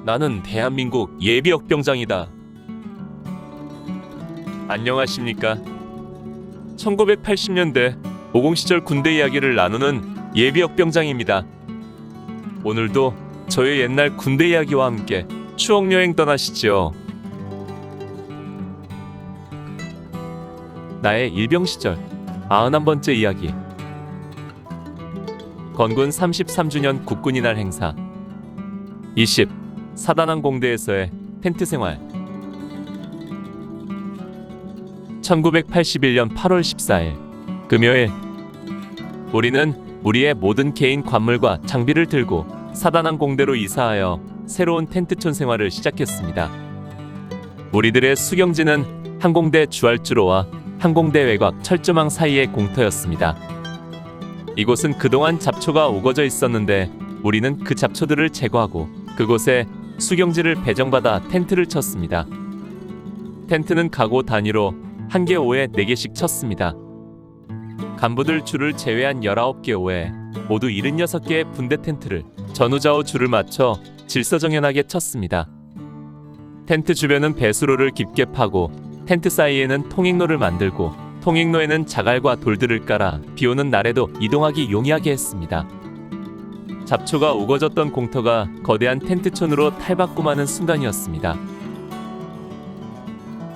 나는 대한민국 예비역병장이다. 안녕하십니까? 1980년대 50 시절 군대 이야기를 나누는 예비역병장입니다. 오늘도 저의 옛날 군대 이야기와 함께 추억여행 떠나시죠. 나의 일병 시절 91번째 이야기. 건군 33주년 국군이날 행사 20. 사단항공대에서의 텐트 생활. 1981년 8월 14일 금요일, 우리는 우리의 모든 개인 관물과 장비를 들고 사단항공대로 이사하여 새로운 텐트촌 생활을 시작했습니다. 우리들의 수경지는 항공대 주알주로와 항공대 외곽 철조망 사이의 공터였습니다. 이곳은 그동안 잡초가 우거져 있었는데 우리는 그 잡초들을 제거하고 그곳에 수경지를 배정받아 텐트를 쳤습니다. 텐트는 가구 단위로 1개 오에 4개씩 쳤습니다. 간부들 줄을 제외한 19개 오에 모두 76개의 분대 텐트를 전후좌우 줄을 맞춰 질서정연하게 쳤습니다. 텐트 주변은 배수로를 깊게 파고 텐트 사이에는 통행로를 만들고 통행로에는 자갈과 돌들을 깔아 비오는 날에도 이동하기 용이하게 했습니다. 잡초가 우거졌던 공터가 거대한 텐트촌으로 탈바꿈하는 순간이었습니다.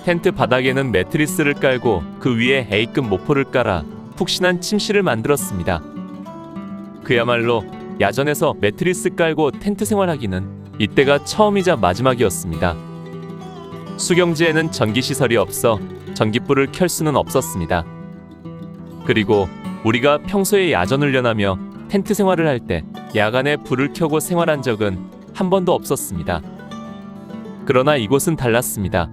텐트 바닥에는 매트리스를 깔고 그 위에 A급 모포를 깔아 푹신한 침실을 만들었습니다. 그야말로 야전에서 매트리스 깔고 텐트 생활하기는 이때가 처음이자 마지막이었습니다. 수경지에는 전기시설이 없어 전기불을 켤 수는 없었습니다. 그리고 우리가 평소에 야전 훈련하며 텐트 생활을 할 때 야간에 불을 켜고 생활한 적은 한 번도 없었습니다. 그러나 이곳은 달랐습니다.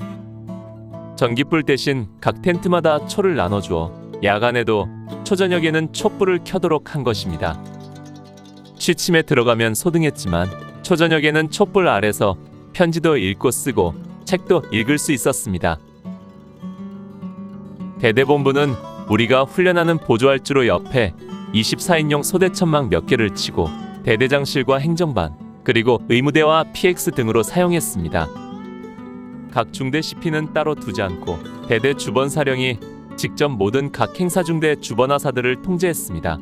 전기불 대신 각 텐트마다 초를 나눠주어 야간에도 초저녁에는 촛불을 켜도록 한 것입니다. 취침에 들어가면 소등했지만 초저녁에는 촛불 아래서 편지도 읽고 쓰고 책도 읽을 수 있었습니다. 대대본부는 우리가 훈련하는 보조할주로 옆에 24인용 소대천막 몇 개를 치고 대대장실과 행정반 그리고 의무대와 PX 등으로 사용했습니다. 각 중대 CP는 따로 두지 않고 대대 주번사령이 직접 모든 각 행사중대 주번하사들을 통제했습니다.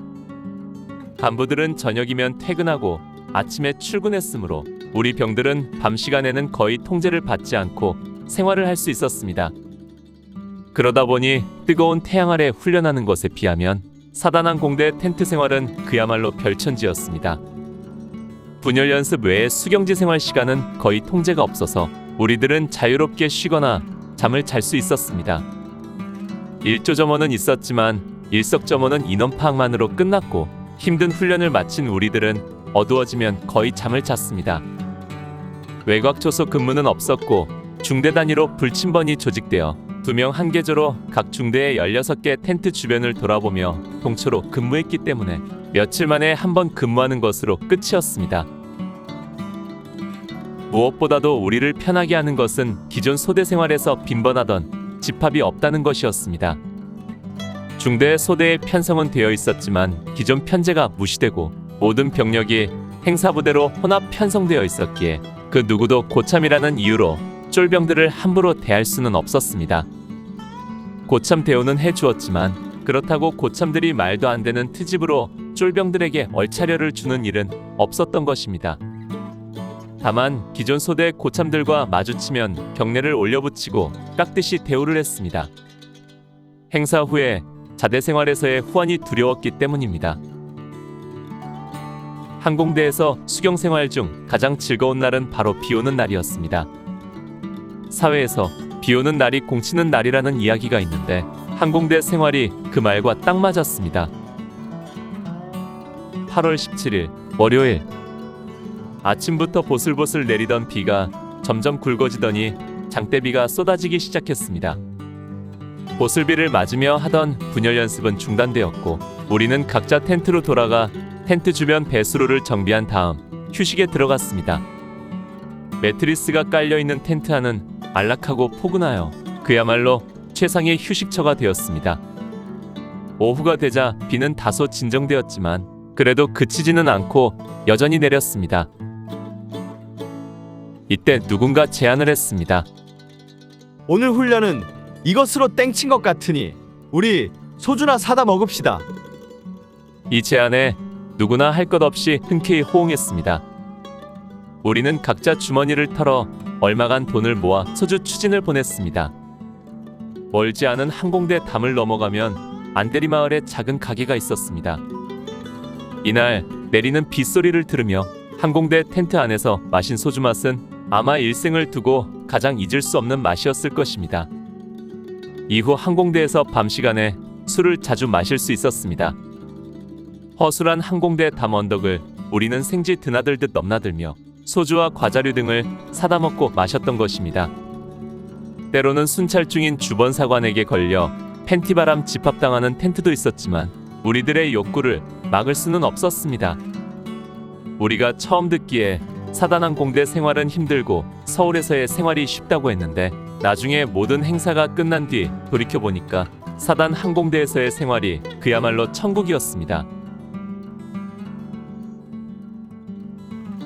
간부들은 저녁이면 퇴근하고 아침에 출근했으므로 우리 병들은 밤 시간에는 거의 통제를 받지 않고 생활을 할 수 있었습니다. 그러다 보니 뜨거운 태양 아래 훈련하는 것에 비하면 사단항공대 텐트 생활은 그야말로 별천지였습니다. 분열 연습 외에 수경지 생활 시간은 거의 통제가 없어서 우리들은 자유롭게 쉬거나 잠을 잘 수 있었습니다. 일조점원은 있었지만 일석점원은 인원 파악만으로 끝났고 힘든 훈련을 마친 우리들은 어두워지면 거의 잠을 잤습니다. 외곽 초소 근무는 없었고 중대 단위로 불침번이 조직되어 2명 1개조로 각 중대의 16개 텐트 주변을 돌아보며 동초로 근무했기 때문에 며칠 만에 한 번 근무하는 것으로 끝이었습니다. 무엇보다도 우리를 편하게 하는 것은 기존 소대 생활에서 빈번하던 집합이 없다는 것이었습니다. 중대 소대의 편성은 되어 있었지만 기존 편제가 무시되고 모든 병력이 행사부대로 혼합 편성되어 있었기에 그 누구도 고참이라는 이유로 쫄병들을 함부로 대할 수는 없었습니다. 고참 대우는 해주었지만 그렇다고 고참들이 말도 안 되는 트집으로 쫄병들에게 얼차려를 주는 일은 없었던 것입니다. 다만 기존 소대 고참들과 마주치면 경례를 올려붙이고 깍듯이 대우를 했습니다. 행사 후에 자대 생활에서의 후환이 두려웠기 때문입니다. 항공대에서 수경 생활 중 가장 즐거운 날은 바로 비오는 날이었습니다. 사회에서 비오는 날이 공치는 날이라는 이야기가 있는데 항공대 생활이 그 말과 딱 맞았습니다. 8월 17일 월요일, 아침부터 보슬보슬 내리던 비가 점점 굵어지더니 장대비가 쏟아지기 시작했습니다. 보슬비를 맞으며 하던 분열 연습은 중단되었고 우리는 각자 텐트로 돌아가 텐트 주변 배수로를 정비한 다음 휴식에 들어갔습니다. 매트리스가 깔려있는 텐트 안은 안락하고 포근하여 그야말로 최상의 휴식처가 되었습니다. 오후가 되자 비는 다소 진정되었지만 그래도 그치지는 않고 여전히 내렸습니다. 이때 누군가 제안을 했습니다. 오늘 훈련은 이것으로 땡친 것 같으니 우리 소주나 사다 먹읍시다. 이 제안에 누구나 할 것 없이 흔쾌히 호응했습니다. 우리는 각자 주머니를 털어 얼마간 돈을 모아 소주 추진을 보냈습니다. 멀지 않은 항공대 담을 넘어가면 안대리 마을에 작은 가게가 있었습니다. 이날 내리는 빗소리를 들으며 항공대 텐트 안에서 마신 소주 맛은 아마 일생을 두고 가장 잊을 수 없는 맛이었을 것입니다. 이후 항공대에서 밤 시간에 술을 자주 마실 수 있었습니다. 허술한 항공대 담 언덕을 우리는 생쥐 드나들듯 넘나들며 소주와 과자류 등을 사다 먹고 마셨던 것입니다. 때로는 순찰 중인 주번사관에게 걸려 팬티바람 집합당하는 텐트도 있었지만 우리들의 욕구를 막을 수는 없었습니다. 우리가 처음 듣기에 사단항공대 생활은 힘들고 서울에서의 생활이 쉽다고 했는데 나중에 모든 행사가 끝난 뒤 돌이켜보니까 사단항공대에서의 생활이 그야말로 천국이었습니다.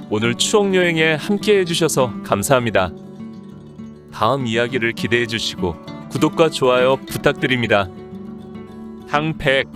오늘 추억여행에 함께 해주셔서 감사합니다. 다음 이야기를 기대해 주시고 구독과 좋아요 부탁드립니다. 항백